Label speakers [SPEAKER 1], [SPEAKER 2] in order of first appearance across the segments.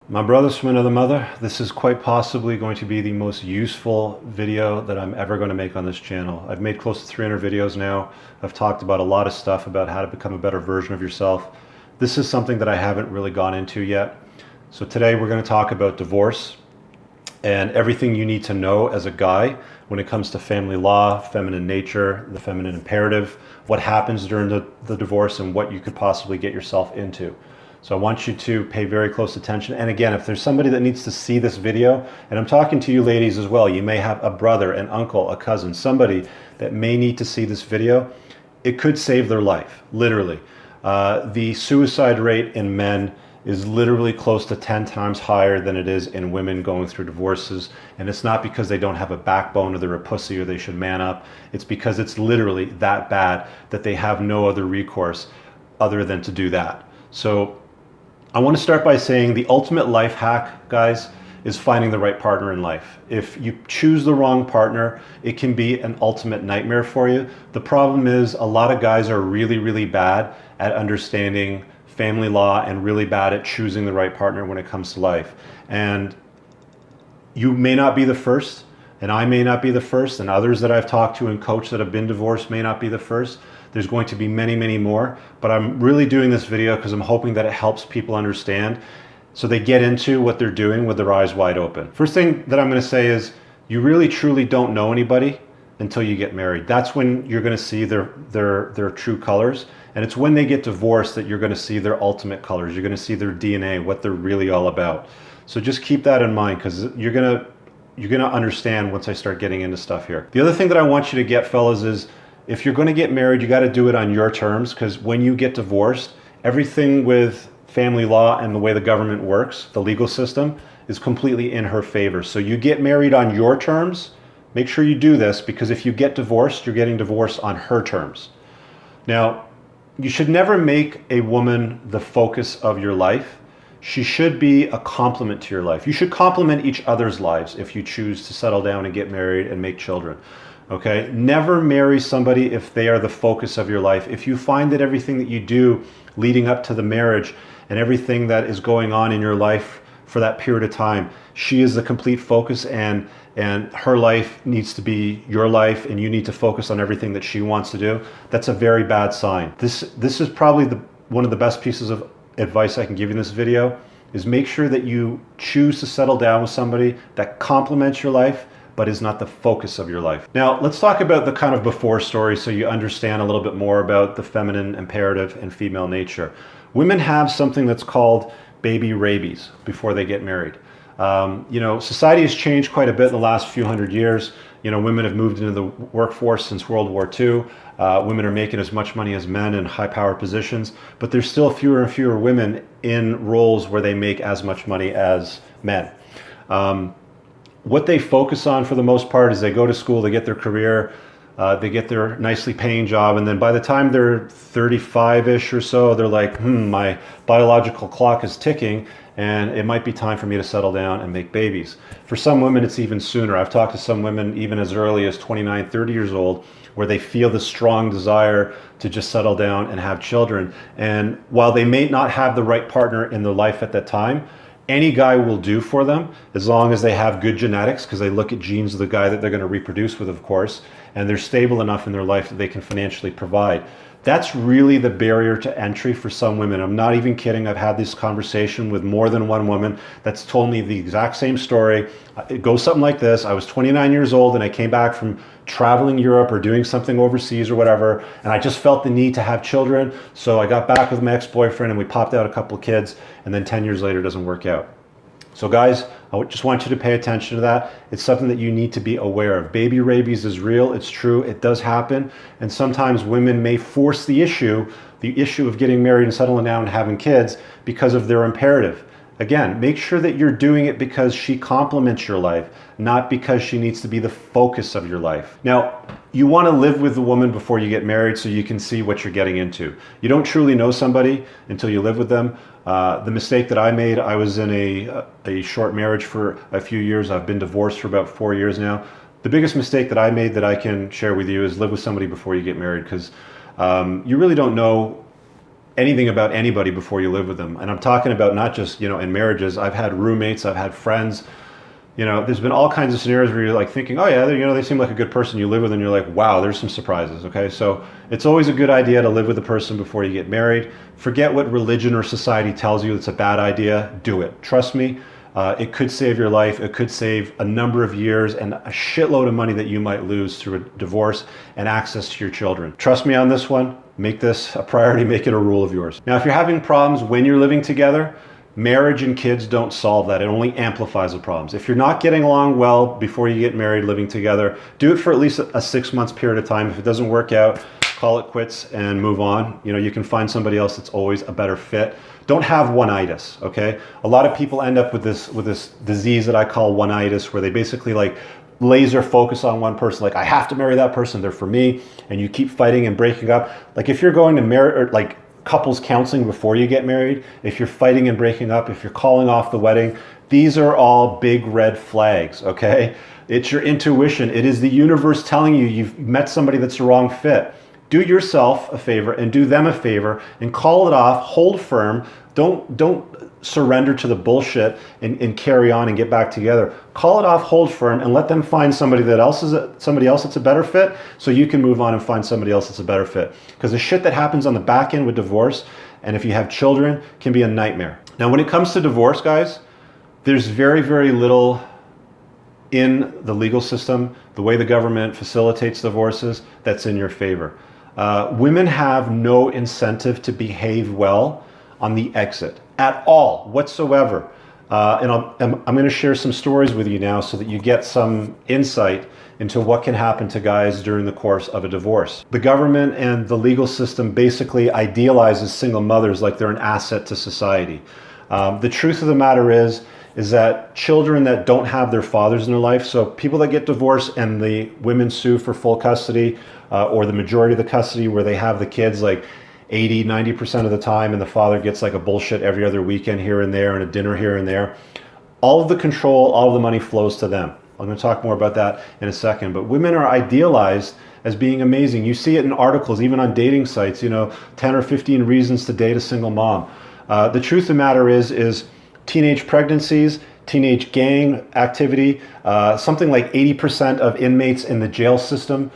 [SPEAKER 1] My brothers from another mother, this is quite possibly going to be the most useful video that I'm ever going to make on this channel. I've made close to 300 videos now. I've talked about a lot of stuff about how to become a better version of yourself. This is something that I haven't really gone into yet. So today we're going to talk about divorce and everything you need to know as a guy when it comes to family law, feminine nature, the feminine imperative, what happens during the divorce, and what you could possibly get yourself into. So I want you to pay very close attention. And again, if there's somebody that needs to see this video, and I'm talking to you ladies as well, you may have a brother, an uncle, a cousin, somebody that may need to see this video, it could save their life, literally. The suicide rate in men is literally close to 10 times higher than it is in women going through divorces. And it's not because they don't have a backbone or they're a pussy or they should man up. It's because it's literally that bad that they have no other recourse other than to do that. So I want to start by saying the ultimate life hack, guys, is finding the right partner in life. If you choose the wrong partner, it can be an ultimate nightmare for you. The problem is a lot of guys are really, really bad at understanding family law and really bad at choosing the right partner when it comes to life. And you may not be the first, and I may not be the first, and others that I've talked to and coached that have been divorced may not be the first. There's going to be many, many more, but I'm really doing this video because I'm hoping that it helps people understand so they get into what they're doing with their eyes wide open. First thing that I'm going to say is you really truly don't know anybody until you get married. That's when you're going to see their true colors, and it's when they get divorced that you're going to see their ultimate colors. You're going to see their DNA, what they're really all about. So just keep that in mind, because you're going to understand once I start getting into stuff here. The other thing that I want you to get, fellas, is if you're going to get married, you got to do it on your terms, because when you get divorced, everything with family law and the way the government works, the legal system, is completely in her favor. So you get married on your terms. Make sure you do this, because if you get divorced, you're getting divorced on her terms. Now, you should never make a woman the focus of your life. She should be a complement to your life. You should complement each other's lives if you choose to settle down and get married and make children. Okay, never marry somebody if they are the focus of your life. If you find that everything that you do leading up to the marriage and everything that is going on in your life for that period of time, she is the complete focus, and her life needs to be your life, and you need to focus on everything that she wants to do, that's a very bad sign. This is probably one of the best pieces of advice I can give you in this video, is make sure that you choose to settle down with somebody that complements your life, but is not the focus of your life. Now, let's talk about the kind of before story so you understand a little bit more about the feminine imperative and female nature. Women have something that's called baby rabies before they get married. Society has changed quite a bit in the last few hundred years. Women have moved into the workforce since World War II. Women are making as much money as men in high power positions, but there's still fewer and fewer women in roles where they make as much money as men. What they focus on for the most part is they go to school, they get their career, they get their nicely paying job, and then by the time they're 35-ish or so, they're like, my biological clock is ticking, and it might be time for me to settle down and make babies. For some women, it's even sooner. I've talked to some women even as early as 29, 30 years old, where they feel the strong desire to just settle down and have children. And while they may not have the right partner in their life at that time, any guy will do for them, as long as they have good genetics, because they look at genes of the guy that they're going to reproduce with, of course, and they're stable enough in their life that they can financially provide. That's really the barrier to entry for some women. I'm not even kidding. I've had this conversation with more than one woman that's told me the exact same story. It goes something like this. I was 29 years old and I came back from traveling Europe or doing something overseas or whatever, and I just felt the need to have children. So I got back with my ex-boyfriend and we popped out a couple of kids, and then 10 years later it doesn't work out. So guys, I just want you to pay attention to that. It's something that you need to be aware of. Baby rabies is real, it's true, it does happen. And sometimes women may force the issue of getting married and settling down and having kids because of their imperative. Again, make sure that you're doing it because she complements your life, not because she needs to be the focus of your life. Now, you want to live with the woman before you get married so you can see what you're getting into. You don't truly know somebody until you live with them. The mistake that I made, I was in a short marriage for a few years. I've been divorced for about 4 years now. The biggest mistake that I made that I can share with you is live with somebody before you get married, because you really don't know anything about anybody before you live with them. And I'm talking about not just, in marriages. I've had roommates, I've had friends. There's been all kinds of scenarios where you're like thinking, oh yeah, they seem like a good person. You live with them, you're like, wow, there's some surprises. Okay, so it's always a good idea to live with a person before you get married. Forget what religion or society tells you it's a bad idea. Do it. Trust me, it could save your life. It could save a number of years and a shitload of money that you might lose through a divorce and access to your children. Trust me on this one. Make this a priority. Make it a rule of yours. Now, if you're having problems when you're living together, marriage and kids don't solve that. It only amplifies the problems. If you're not getting along well before you get married, living together, do it for at least a 6 months period of time. If it doesn't work out, call it quits and move on. You can find somebody else that's always a better fit. Don't have one-itis, okay? A lot of people end up with this disease that I call one-itis, where they basically like laser focus on one person, like I have to marry that person, they're for me, and you keep fighting and breaking up. Like if you're going to marry, or like couples counseling before you get married, if you're fighting and breaking up, if you're calling off the wedding, these are all big red flags, okay? It's your intuition. It is the universe telling you you've met somebody that's the wrong fit. Do yourself a favor and do them a favor and call it off, hold firm. Don't surrender to the bullshit and carry on and get back together. Call it off, hold firm, and let them find somebody else that's a better fit, so you can move on and find somebody else that's a better fit. Because the shit that happens on the back end with divorce, and if you have children, can be a nightmare. Now, when it comes to divorce, guys, there's very, very little in the legal system, the way the government facilitates divorces, that's in your favor. Women have no incentive to behave well on the exit at all, whatsoever. And I'm going to share some stories with you now so that you get some insight into what can happen to guys during the course of a divorce. The government and the legal system basically idealizes single mothers like they're an asset to society. The truth of the matter is that children that don't have their fathers in their life, so people that get divorced and the women sue for full custody, or the majority of the custody where they have the kids like 80-90% of the time, and the father gets like a bullshit every other weekend here and there and a dinner here and there. All of the control, all of the money flows to them. I'm going to talk more about that in a second. But women are idealized as being amazing. You see it in articles, even on dating sites, 10 or 15 reasons to date a single mom. The truth of the matter is teenage pregnancies, teenage gang activity, something like 80% of inmates in the jail system,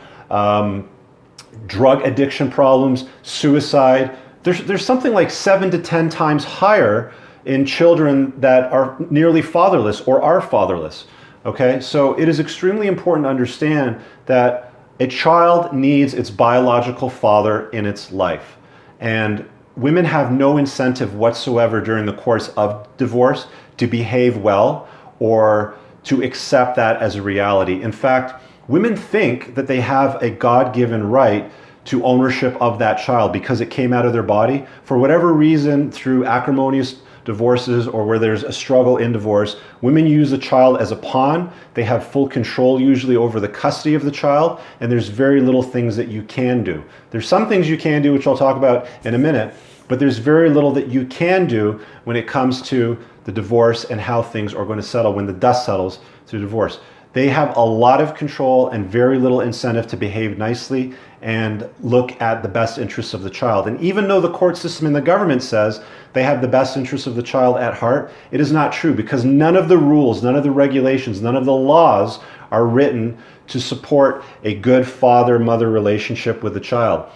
[SPEAKER 1] drug addiction problems, suicide. There's something like 7 to 10 times higher in children that are nearly fatherless or are fatherless. Okay, so it is extremely important to understand that a child needs its biological father in its life. And women have no incentive whatsoever during the course of divorce to behave well or to accept that as a reality. In fact, women think that they have a God-given right to ownership of that child because it came out of their body. For whatever reason, through acrimonious divorces or where there's a struggle in divorce, women use the child as a pawn. They have full control usually over the custody of the child, and there's very little things that you can do. There's some things you can do, which I'll talk about in a minute, but there's very little that you can do when it comes to the divorce and how things are going to settle when the dust settles through divorce. They have a lot of control and very little incentive to behave nicely and look at the best interests of the child. And even though the court system and the government says they have the best interests of the child at heart, it is not true, because none of the rules, none of the regulations, none of the laws are written to support a good father-mother relationship with the child.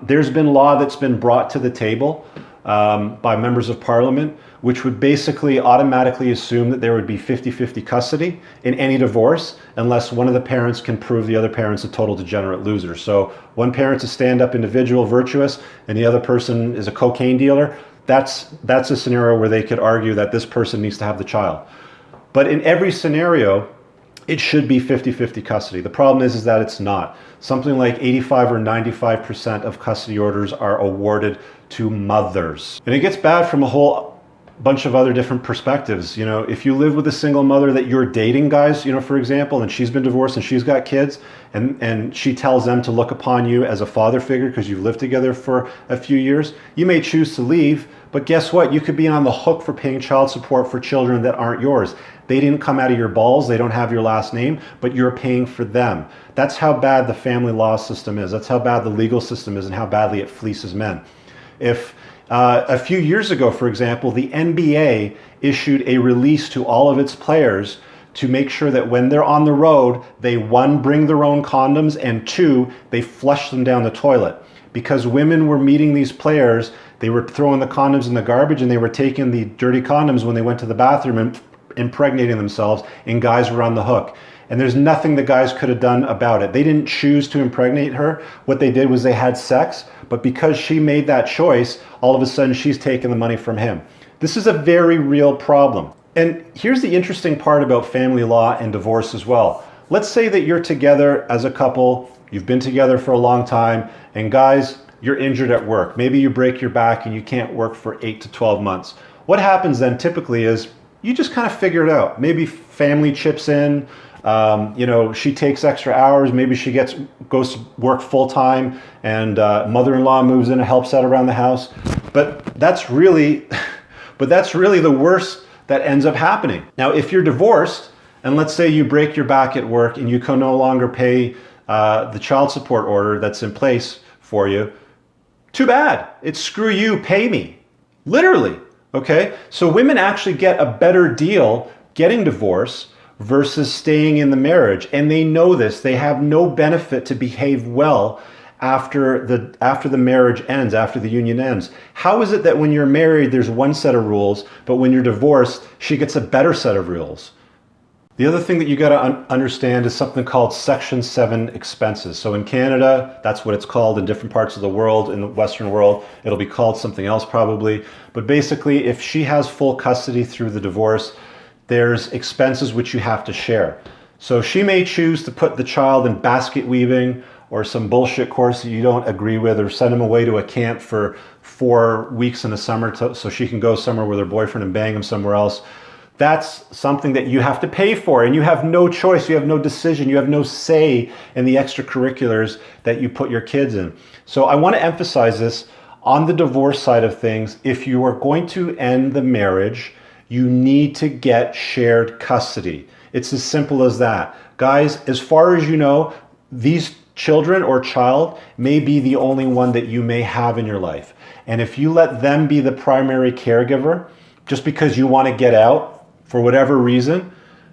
[SPEAKER 1] There's been law that's been brought to the table by members of parliament, which would basically automatically assume that there would be 50-50 custody in any divorce unless one of the parents can prove the other parent's a total degenerate loser. So one parent's a stand-up individual, virtuous, and the other person is a cocaine dealer. That's a scenario where they could argue that this person needs to have the child. But in every scenario, it should be 50-50 custody. The problem is that it's not. Something like 85 or 95% of custody orders are awarded to mothers. And it gets bad from a whole bunch of other different perspectives. If you live with a single mother that you're dating, guys, for example, and she's been divorced and she's got kids, and she tells them to look upon you as a father figure because you've lived together for a few years, you may choose to leave, but guess what? You could be on the hook for paying child support for children that aren't yours. They didn't come out of your balls, they don't have your last name, but you're paying for them. That's how bad the family law system is. That's how bad the legal system is and how badly it fleeces men. If a few years ago, for example, the NBA issued a release to all of its players to make sure that when they're on the road, they, one, bring their own condoms, and two, they flush them down the toilet. Because women were meeting these players, they were throwing the condoms in the garbage and they were taking the dirty condoms when they went to the bathroom and impregnating themselves, and guys were on the hook. And there's nothing the guys could have done about it. They didn't choose to impregnate her. What they did was they had sex, but because she made that choice, all of a sudden she's taking the money from him. This is a very real problem. And here's the interesting part about family law and divorce as well. Let's say that you're together as a couple, you've been together for a long time, and guys, you're injured at work. Maybe you break your back and you can't work for 8 to 12 months. What happens then typically is you just kind of figure it out. Maybe family chips in, she takes extra hours, maybe she goes to work full time, and mother-in-law moves in and helps out around the house. But that's really the worst that ends up happening. Now, if you're divorced, and let's say you break your back at work and you can no longer pay the child support order that's in place for you, too bad. It's screw you, pay me. Literally, okay? So women actually get a better deal getting divorced versus staying in the marriage. And they know this. They have no benefit to behave well after the marriage ends, after the union ends. How is it that when you're married, there's one set of rules, but when you're divorced, she gets a better set of rules? The other thing that you got to understand is something called Section 7 expenses. So in Canada, that's what it's called. In different parts of the world, in the Western world, it'll be called something else probably. But basically, if she has full custody through the divorce, there's expenses which you have to share. So she may choose to put the child in basket weaving or some bullshit course that you don't agree with, or send him away to a camp for 4 weeks in the summer so she can go somewhere with her boyfriend and bang him somewhere else. That's something that you have to pay for, and you have no choice, you have no decision, you have no say in the extracurriculars that you put your kids in. So I want to emphasize this on the divorce side of things. If you are going to end the marriage, you need to get shared custody. It's as simple as that. Guys, as far as you know, these children or child may be the only one that you may have in your life. And if you let them be the primary caregiver, just because you want to get out for whatever reason,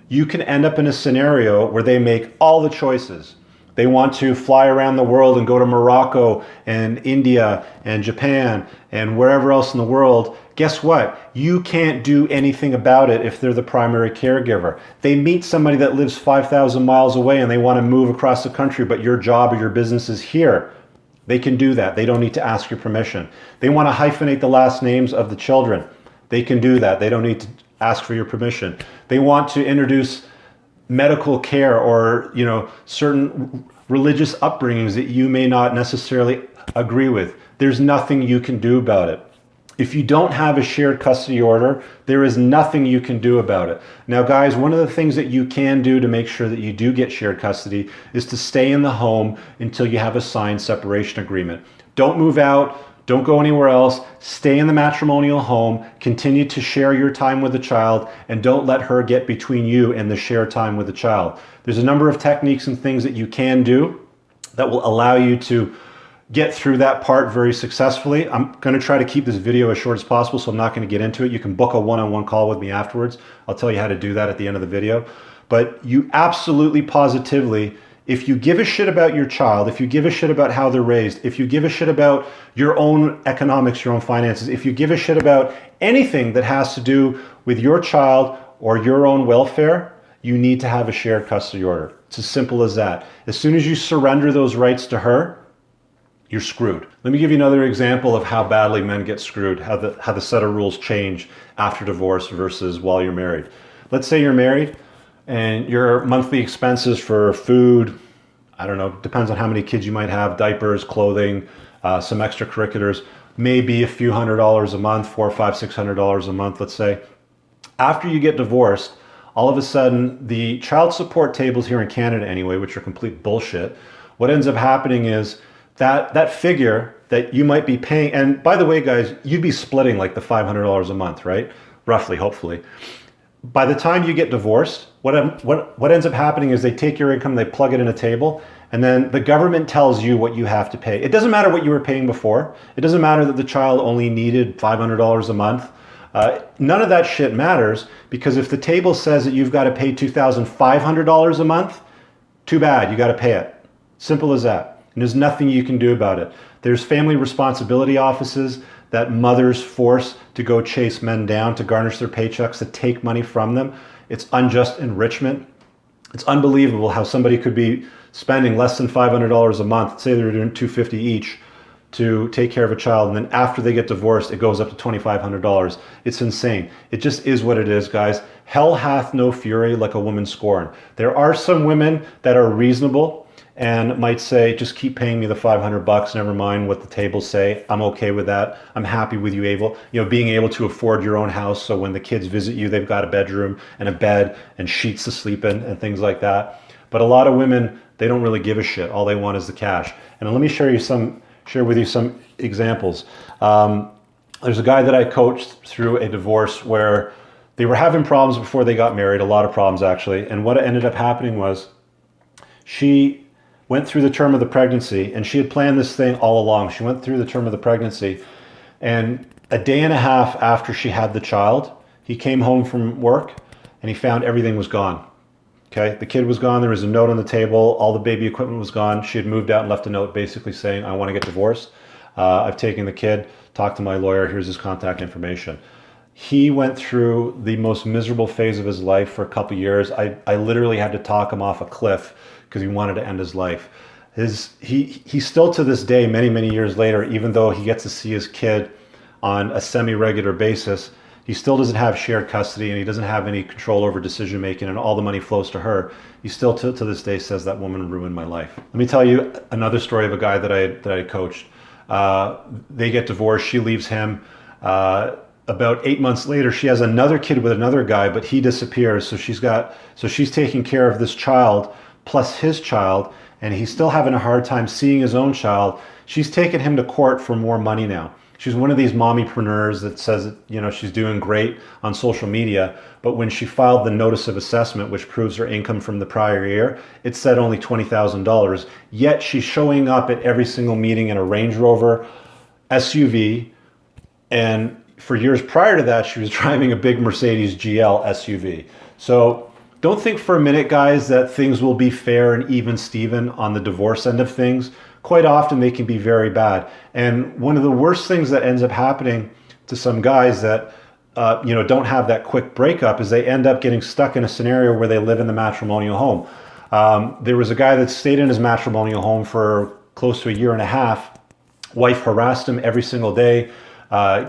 [SPEAKER 1] you can end up in a scenario where they make all the choices. They want to fly around the world and go to Morocco and India and Japan and wherever else in the world. Guess what? You can't do anything about it if they're the primary caregiver. They meet somebody that lives 5,000 miles away and they want to move across the country, but your job or your business is here. They can do that. They don't need to ask your permission. They want to hyphenate the last names of the children. They can do that. They don't need to ask for your permission. They want to introduce medical care or, certain religious upbringings that you may not necessarily agree with. There's nothing you can do about it. If you don't have a shared custody order, there is nothing you can do about it. Now, guys, one of the things that you can do to make sure that you do get shared custody is to stay in the home until you have a signed separation agreement. Don't move out. Don't go anywhere else. Stay in the matrimonial home. Continue to share your time with the child, and don't let her get between you and the shared time with the child. There's a number of techniques and things that you can do that will allow you to get through that part very successfully. I'm going to try to keep this video as short as possible, so I'm not going to get into it. You can book a one-on-one call with me afterwards. I'll tell you how to do that at the end of the video. But you absolutely, positively, if you give a shit about your child, if you give a shit about how they're raised, if you give a shit about your own economics, your own finances, if you give a shit about anything that has to do with your child or your own welfare, you need to have a shared custody order. It's as simple as that. As soon as you surrender those rights to her, you're screwed. Let me give you another example of how badly men get screwed, how the set of rules change after divorce versus while you're married. Let's say you're married and your monthly expenses for food, I don't know, depends on how many kids you might have, diapers, clothing, some extracurriculars, maybe a few $100s a month, $400, $500, $600 a month, let's say. After you get divorced, all of a sudden, the child support tables here in Canada anyway, which are complete bullshit, what ends up happening is that figure that you might be paying, and by the way, guys, you'd be splitting like the $500 a month, right? Roughly, hopefully. By the time you get divorced, what ends up happening is they take your income, they plug it in a table, and then the government tells you what you have to pay. It doesn't matter what you were paying before. It doesn't matter that the child only needed $500 a month. None of that shit matters, because if the table says that you've got to pay $2,500 a month, too bad, you got to pay it. Simple as that. And there's nothing you can do about it. There's family responsibility offices that mothers force to go chase men down to garnish their paychecks, to take money from them. It's unjust enrichment. It's unbelievable how somebody could be spending less than $500 a month, say they're doing $250 each, to take care of a child, and then after they get divorced, it goes up to $2,500. It's insane. It just is what it is, guys. Hell hath no fury like a woman scorned. There are some women that are reasonable and might say, just keep paying me the $500, never mind what the tables say. I'm okay with that. I'm happy with you being able to afford your own house, so when the kids visit you, they've got a bedroom and a bed and sheets to sleep in and things like that. But a lot of women, they don't really give a shit. All they want is the cash. And let me share with you some examples. There's a guy that I coached through a divorce where they were having problems before they got married, a lot of problems actually. And what ended up happening was she went through the term of the pregnancy, and she had planned this thing all along. She went through the term of the pregnancy, and a day and a half after she had the child, he came home from work and he found everything was gone. Okay, the kid was gone. There was a note on the table. All the baby equipment was gone. She had moved out and left a note basically saying, I want to get divorced. I've taken the kid, talked to my lawyer, here's his contact information. He went through the most miserable phase of his life for a couple of years. I literally had to talk him off a cliff because he wanted to end his life. He still to this day, many, many years later, even though he gets to see his kid on a semi-regular basis, he still doesn't have shared custody, and he doesn't have any control over decision making, and all the money flows to her. He still to this day says that woman ruined my life. Let me tell you another story of a guy that I coached. They get divorced. She leaves him. About 8 months later, she has another kid with another guy, but he disappears. So she's taking care of this child plus his child, and he's still having a hard time seeing his own child. She's taken him to court for more money now. She's one of these mommypreneurs that says that, she's doing great on social media, but when she filed the notice of assessment, which proves her income from the prior year, it said only $20,000. Yet she's showing up at every single meeting in a Range Rover SUV, and for years prior to that, she was driving a big Mercedes GL SUV. So don't think for a minute, guys, that things will be fair and even Steven on the divorce end of things. Quite often they can be very bad. And one of the worst things that ends up happening to some guys that don't have that quick breakup is they end up getting stuck in a scenario where they live in the matrimonial home. There was a guy that stayed in his matrimonial home for close to a year and a half. Wife harassed him every single day,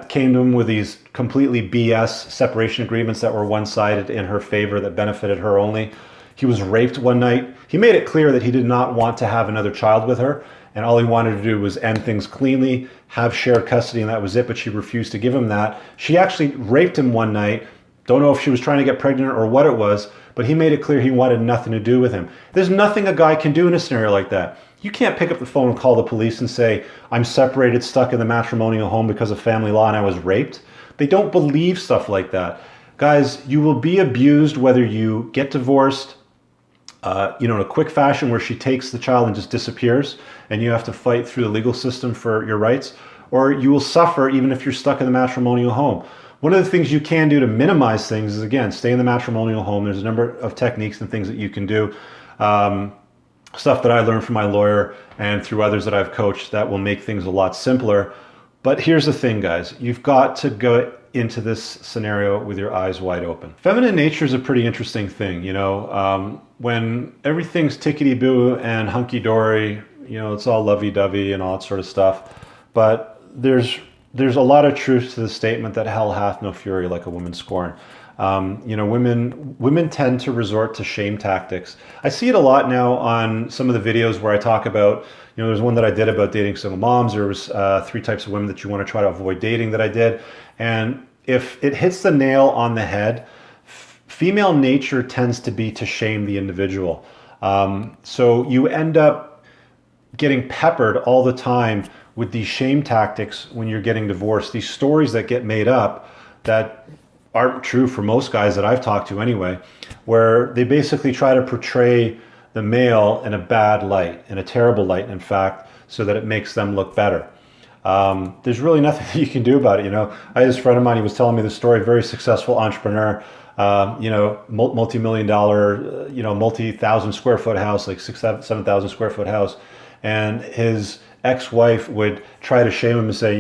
[SPEAKER 1] came to him with these completely BS separation agreements that were one-sided in her favor, that benefited her only. He was raped one night. He made it clear that he did not want to have another child with her, and all he wanted to do was end things cleanly, have shared custody, and that was it, but she refused to give him that. She actually raped him one night. Don't know if she was trying to get pregnant or what it was, but he made it clear he wanted nothing to do with him. There's nothing a guy can do in a scenario like that. You can't pick up the phone and call the police and say, I'm separated, stuck in the matrimonial home because of family law, and I was raped. They don't believe stuff like that. Guys, you will be abused whether you get divorced, in a quick fashion where she takes the child and just disappears, and you have to fight through the legal system for your rights, or you will suffer even if you're stuck in the matrimonial home. One of the things you can do to minimize things is, again, stay in the matrimonial home. There's a number of techniques and things that you can do. Stuff that I learned from my lawyer and through others that I've coached that will make things a lot simpler. But here's the thing, guys. You've got to go into this scenario with your eyes wide open. Feminine nature is a pretty interesting thing, when everything's tickety-boo and hunky-dory, it's all lovey-dovey and all that sort of stuff. But there's a lot of truth to the statement that hell hath no fury like a woman scorned. Women tend to resort to shame tactics. I see it a lot now on some of the videos where I talk about, there's one that I did about dating single moms. There was 3 types of women that you want to try to avoid dating that I did. And if it hits the nail on the head, female nature tends to be to shame the individual. So you end up getting peppered all the time with these shame tactics when you're getting divorced, these stories that get made up that aren't true for most guys that I've talked to anyway, where they basically try to portray the male in a bad light, in a terrible light, in fact, so that it makes them look better. There's really nothing that you can do about it. I had this friend of mine, he was telling me the story, very successful entrepreneur, multi-million dollar, multi-thousand square foot house, like 7,000 square foot house. And his ex-wife would try to shame him and say,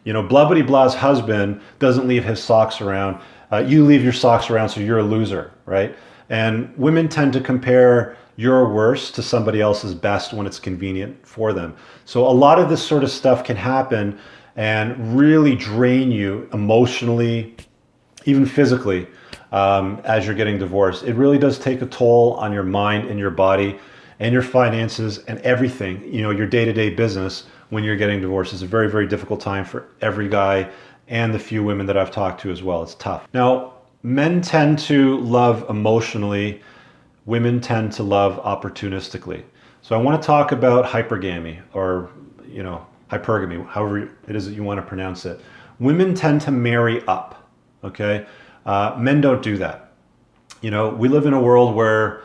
[SPEAKER 1] blah bitty blah's husband doesn't leave his socks around. You leave your socks around, so you're a loser, right? And women tend to compare your worst to somebody else's best when it's convenient for them. So a lot of this sort of stuff can happen and really drain you emotionally, even physically, as you're getting divorced. It really does take a toll on your mind and your body and your finances and everything, your day-to-day business when you're getting divorced. It's a very, very difficult time for every guy and the few women that I've talked to as well. It's tough. Now, men tend to love emotionally. Women tend to love opportunistically. So I want to talk about hypergamy, or, hypergamy, however it is that you want to pronounce it. Women tend to marry up, okay? Men don't do that. We live in a world where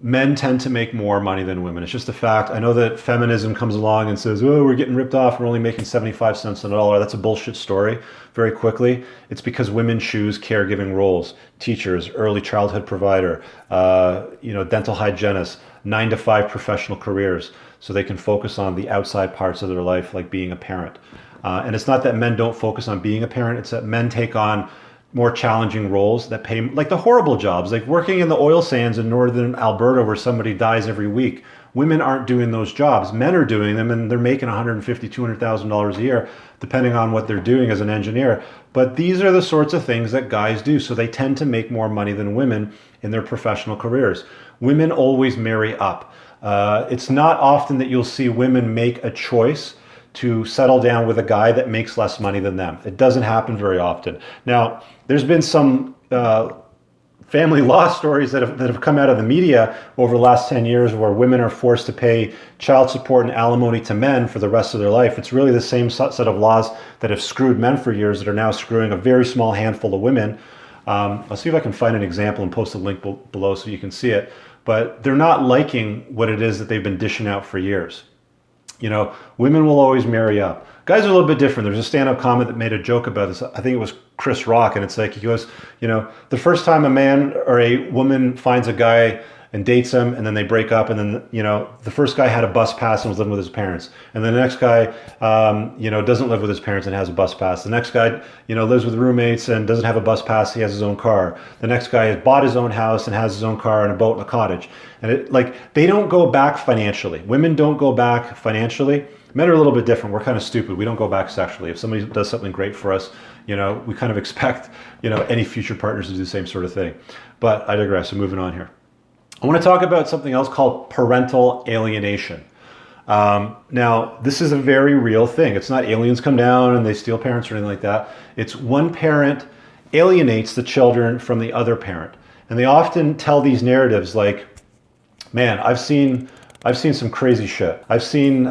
[SPEAKER 1] men tend to make more money than women. It's just a fact. I know that feminism comes along and says, oh, we're getting ripped off. We're only making 75 cents on the dollar. That's a bullshit story very quickly. It's because women choose caregiving roles, teachers, early childhood provider, dental hygienist, 9-to-5 professional careers, so they can focus on the outside parts of their life, like being a parent. And it's not that men don't focus on being a parent. It's that men take on more challenging roles that pay, like the horrible jobs, like working in the oil sands in northern Alberta where somebody dies every week. Women aren't doing those jobs. Men are doing them, and they're making $150,000, $200,000 a year, depending on what they're doing as an engineer. But these are the sorts of things that guys do. So they tend to make more money than women in their professional careers. Women always marry up. It's not often that you'll see women make a choice to settle down with a guy that makes less money than them. It doesn't happen very often. Now, there's been some family law stories that have come out of the media over the last 10 years where women are forced to pay child support and alimony to men for the rest of their life. It's really the same set of laws that have screwed men for years that are now screwing a very small handful of women. I'll see if I can find an example and post a link below so you can see it. But they're not liking what it is that they've been dishing out for years. Women will always marry up. Guys are a little bit different. There's a stand-up comic that made a joke about this. I think it was Chris Rock, and it's like, he goes, the first time a man or a woman finds a guy and dates him, and then they break up, and then, the first guy had a bus pass and was living with his parents. And then the next guy, doesn't live with his parents and has a bus pass. The next guy, lives with roommates and doesn't have a bus pass, he has his own car. The next guy has bought his own house and has his own car and a boat and a cottage. And they don't go back financially. Women don't go back financially. Men are a little bit different. We're kind of stupid. We don't go back sexually. If somebody does something great for us, we kind of expect, any future partners to do the same sort of thing. But I digress. So moving on here. I want to talk about something else called parental alienation. Now, this is a very real thing. It's not aliens come down and they steal parents or anything like that. It's one parent alienates the children from the other parent. And they often tell these narratives like, man, I've seen some crazy shit. I've seen,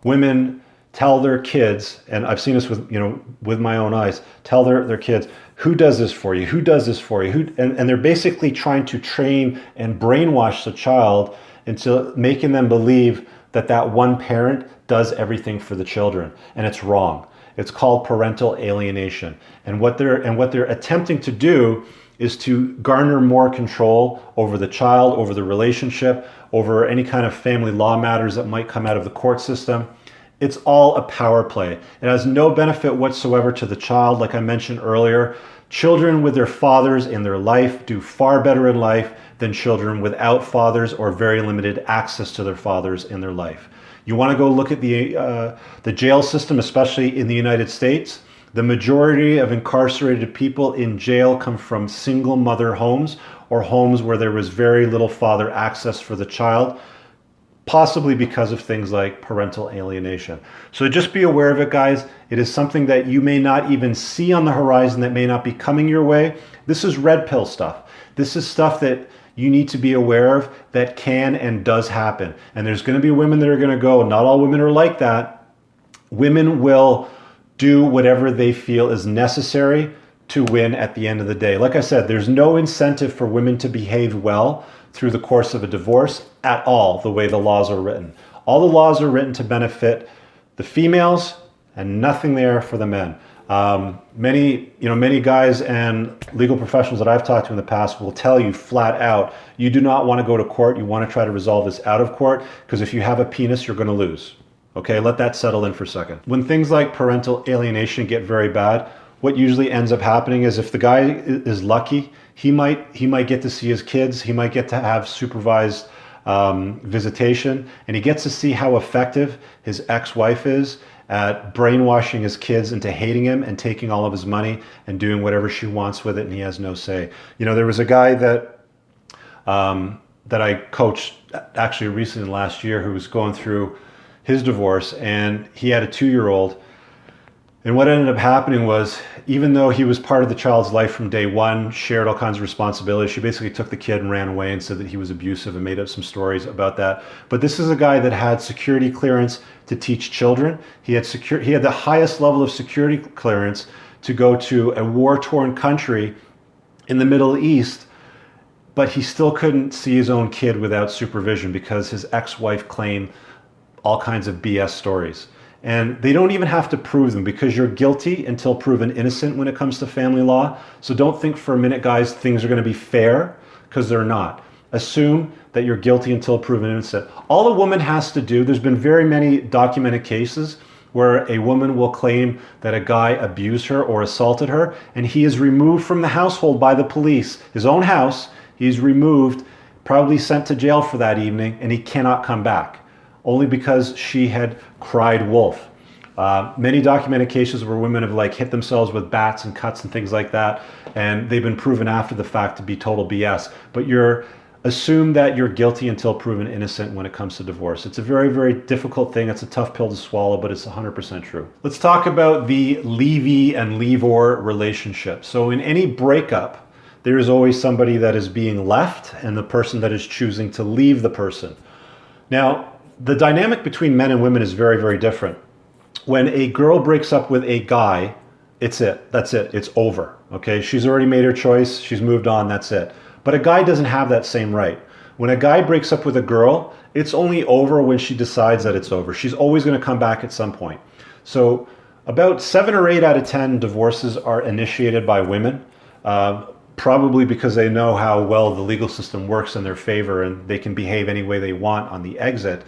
[SPEAKER 1] women tell their kids, and I've seen this with my own eyes, tell their kids, who does this for you? Who does this for you? And they're basically trying to train and brainwash the child into making them believe that one parent does everything for the children, and it's wrong. It's called parental alienation. And what they're attempting to do is to garner more control over the child, over the relationship, over any kind of family law matters that might come out of the court system. It's all a power play. It has no benefit whatsoever to the child. Like I mentioned earlier, children with their fathers in their life do far better in life than children without fathers or very limited access to their fathers in their life. You want to go look at the jail system, especially in the United States. The majority of incarcerated people in jail come from single mother homes or homes where there was very little father access for the child, possibly because of things like parental alienation. So just be aware of it, guys. It is something that you may not even see on the horizon, that may not be coming your way. This is red pill stuff. This is stuff that you need to be aware of that can and does happen. And there's going to be women that are going to go, not all women are like that. Women will do whatever they feel is necessary to win at the end of the day. Like I said, there's no incentive for women to behave well through the course of a divorce at all, the way the laws are written. All the laws are written to benefit the females and nothing there for the men. Many guys and legal professionals that I've talked to in the past will tell you flat out, you do not want to go to court. You want to try to resolve this out of court, because if you have a penis, you're going to lose. Okay, let that settle in for a second. When things like parental alienation get very bad, what usually ends up happening is, if the guy is lucky, he might get to see his kids. He might get to have supervised visitation, and he gets to see how effective his ex-wife is at brainwashing his kids into hating him and taking all of his money and doing whatever she wants with it, and he has no say. There was a guy that I coached actually recently last year who was going through his divorce, and he had a 2-year-old. And what ended up happening was, even though he was part of the child's life from day one, shared all kinds of responsibilities, she basically took the kid and ran away and said that he was abusive and made up some stories about that. But this is a guy that had security clearance to teach children. He had the highest level of security clearance to go to a war-torn country in the Middle East, but he still couldn't see his own kid without supervision because his ex-wife claimed all kinds of BS stories. And they don't even have to prove them, because you're guilty until proven innocent when it comes to family law. So don't think for a minute, guys, things are going to be fair, because they're not. Assume that you're guilty until proven innocent. All a woman has to do, there's been very many documented cases where a woman will claim that a guy abused her or assaulted her, and he is removed from the household by the police, his own house. He's removed, probably sent to jail for that evening, and he cannot come back, only because she had cried wolf. Many documented cases where women have hit themselves with bats and cuts and things like that, and they've been proven after the fact to be total BS. But assume that you're guilty until proven innocent when it comes to divorce. It's a very, very difficult thing. It's a tough pill to swallow, but it's 100% true. Let's talk about the leavee and leavor relationship. So in any breakup, there is always somebody that is being left and the person that is choosing to leave the person. Now, the dynamic between men and women is very, very different. When a girl breaks up with a guy, it's it. That's it. It's over. Okay? She's already made her choice. She's moved on. That's it. But a guy doesn't have that same right. When a guy breaks up with a girl, it's only over when she decides that it's over. She's always going to come back at some point. So about 7 or 8 out of 10 divorces are initiated by women. Probably because they know how well the legal system works in their favor and they can behave any way they want on the exit.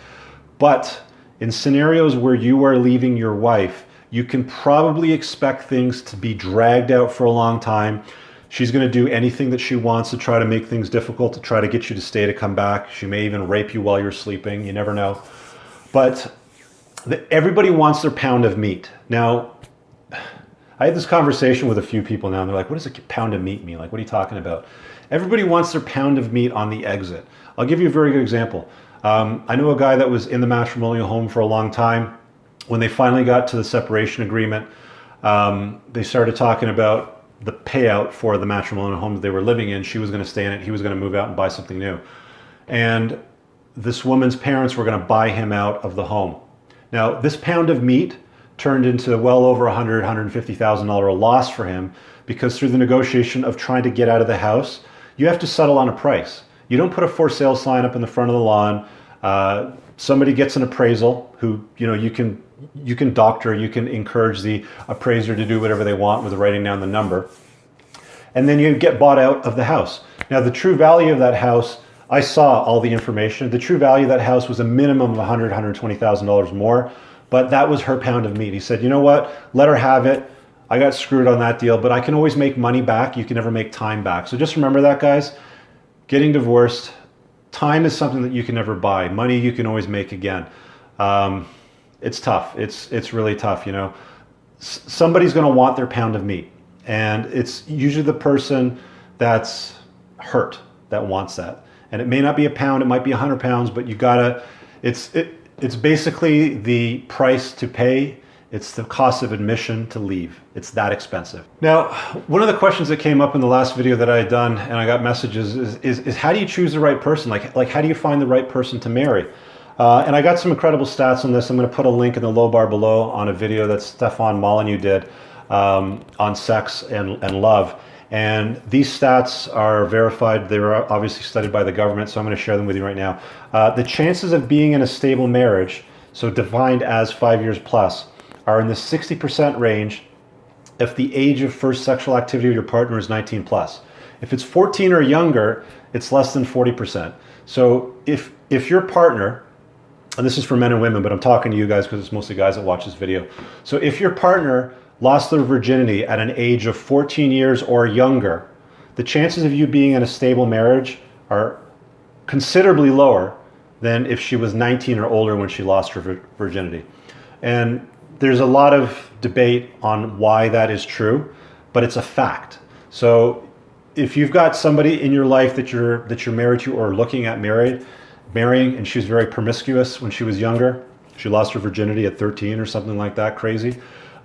[SPEAKER 1] But in scenarios where you are leaving your wife, you can probably expect things to be dragged out for a long time. She's going to do anything that she wants to try to make things difficult, to try to get you to stay, to come back. She may even rape you while you're sleeping. You never know. But everybody wants their pound of meat. Now, I had this conversation with a few people now, and they're like, what does a pound of meat mean? What are you talking about? Everybody wants their pound of meat on the exit. I'll give you a very good example. I know a guy that was in the matrimonial home for a long time. When they finally got to the separation agreement, they started talking about the payout for the matrimonial home that they were living in. She was going to stay in it. He was going to move out and buy something new. And this woman's parents were going to buy him out of the home. Now, this pound of meat turned into well over $150,000 loss for him, because through the negotiation of trying to get out of the house, you have to settle on a price. You don't put a for sale sign up in the front of the lawn. Somebody gets an appraisal who, you can doctor, you can encourage the appraiser to do whatever they want with writing down the number. And then you get bought out of the house. Now, the true value of that house, I saw all the information. The true value of that house was a minimum of $100,000, $120,000 more. But that was her pound of meat. He said, you know what? Let her have it. I got screwed on that deal, but I can always make money back. You can never make time back. So just remember that, guys. Getting divorced, time is something that you can never buy. Money you can always make again. It's tough. It's really tough, Somebody's going to want their pound of meat. And it's usually the person that's hurt that wants that. And it may not be a pound. It might be 100 pounds, but you got to... It's basically the price to pay. It's the cost of admission to leave. It's that expensive. Now, one of the questions that came up in the last video that I had done, and I got messages, is how do you choose the right person? Like how do you find the right person to marry? And I got some incredible stats on this. I'm going to put a link in the low bar below on a video that Stefan Molyneux did. on sex and love. And these stats are verified. They were obviously studied by the government, so I'm going to share them with you right now. The chances of being in a stable marriage, so defined as 5 years plus, are in the 60% range if the age of first sexual activity with your partner is 19 plus. If it's 14 or younger, it's less than 40%. So if your partner, and this is for men and women, but I'm talking to you guys because it's mostly guys that watch this video. So if your partner lost their virginity at an age of 14 years or younger, the chances of you being in a stable marriage are considerably lower than if she was 19 or older when she lost her virginity. And there's a lot of debate on why that is true, but it's a fact. So if you've got somebody in your life that you're married to or looking at marrying, and she was very promiscuous when she was younger, she lost her virginity at 13 or something like that, crazy,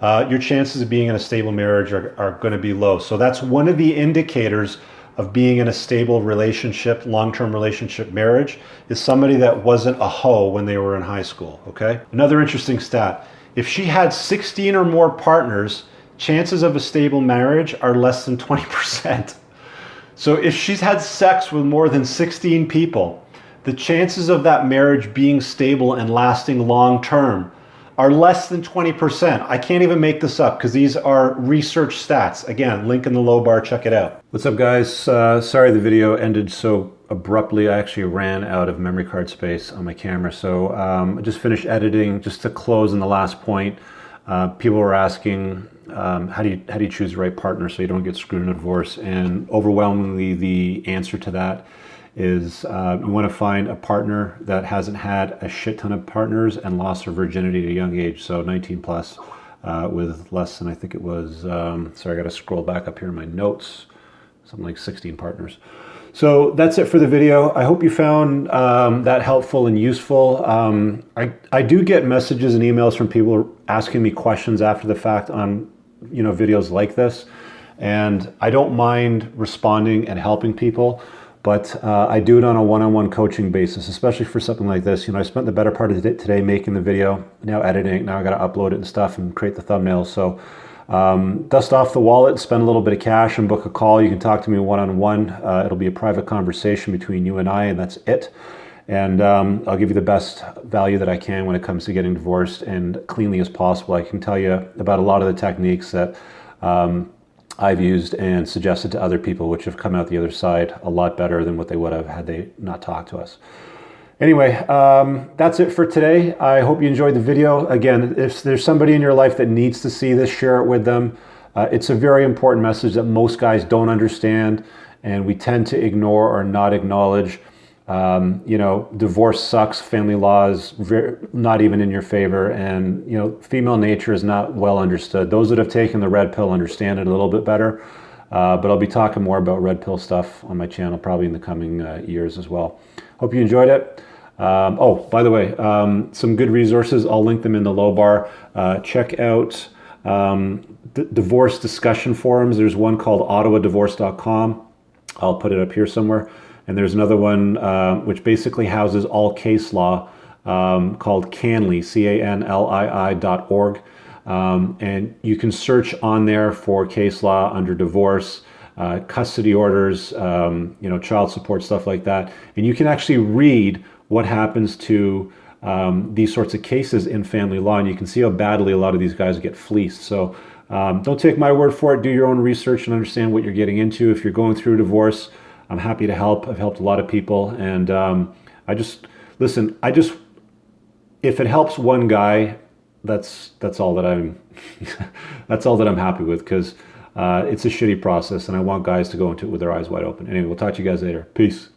[SPEAKER 1] your chances of being in a stable marriage are going to be low. So that's one of the indicators of being in a stable relationship, long-term relationship marriage, is somebody that wasn't a hoe when they were in high school, okay? Another interesting stat, if she had 16 or more partners, chances of a stable marriage are less than 20%. So if she's had sex with more than 16 people, the chances of that marriage being stable and lasting long-term are less than 20%. I can't even make this up because these are research stats. Again, link in the low bar, check it out. What's up, guys? Sorry the video ended so abruptly. I actually ran out of memory card space on my camera. So I just finished editing. Just to close on the last point, people were asking, how do you choose the right partner so you don't get screwed in a divorce? And overwhelmingly, the answer to that is you want to find a partner that hasn't had a shit ton of partners and lost her virginity at a young age, so 19 plus, with less than, I think it was, sorry, I got to scroll back up here in my notes, something like 16 partners. So that's it for the video. I hope you found that helpful and useful. I do get messages and emails from people asking me questions after the fact on videos like this, and I don't mind responding and helping people. But I do it on a one-on-one coaching basis, especially for something like this. I spent the better part of today making the video, now editing it, now I got to upload it and stuff and create the thumbnails. So dust off the wallet, spend a little bit of cash and book a call. You can talk to me one-on-one. It'll be a private conversation between you and I, and that's it. And I'll give you the best value that I can when it comes to getting divorced and cleanly as possible. I can tell you about a lot of the techniques that I've used and suggested to other people, which have come out the other side a lot better than what they would have had they not talked to us. Anyway, that's it for today. I hope you enjoyed the video. Again, if there's somebody in your life that needs to see this, share it with them. It's a very important message that most guys don't understand, and we tend to ignore or not acknowledge. Divorce sucks, family law is not even in your favor, and female nature is not well understood. Those that have taken the red pill understand it a little bit better, but I'll be talking more about red pill stuff on my channel probably in the coming years as well. Hope you enjoyed it. Oh, by the way, some good resources, I'll link them in the low bar. Check out divorce discussion forums. There's one called ottawadivorce.com. I'll put it up here somewhere. And there's another one which basically houses all case law called Canley, CANLII.org. And you can search on there for case law under divorce, custody orders, child support, stuff like that. And you can actually read what happens to these sorts of cases in family law. And you can see how badly a lot of these guys get fleeced. So don't take my word for it. Do your own research and understand what you're getting into. If you're going through a divorce, I'm happy to help. I've helped a lot of people, and if it helps one guy, that's all that I'm that's all that I'm happy with, because it's a shitty process, and I want guys to go into it with their eyes wide open. Anyway, we'll talk to you guys later. Peace.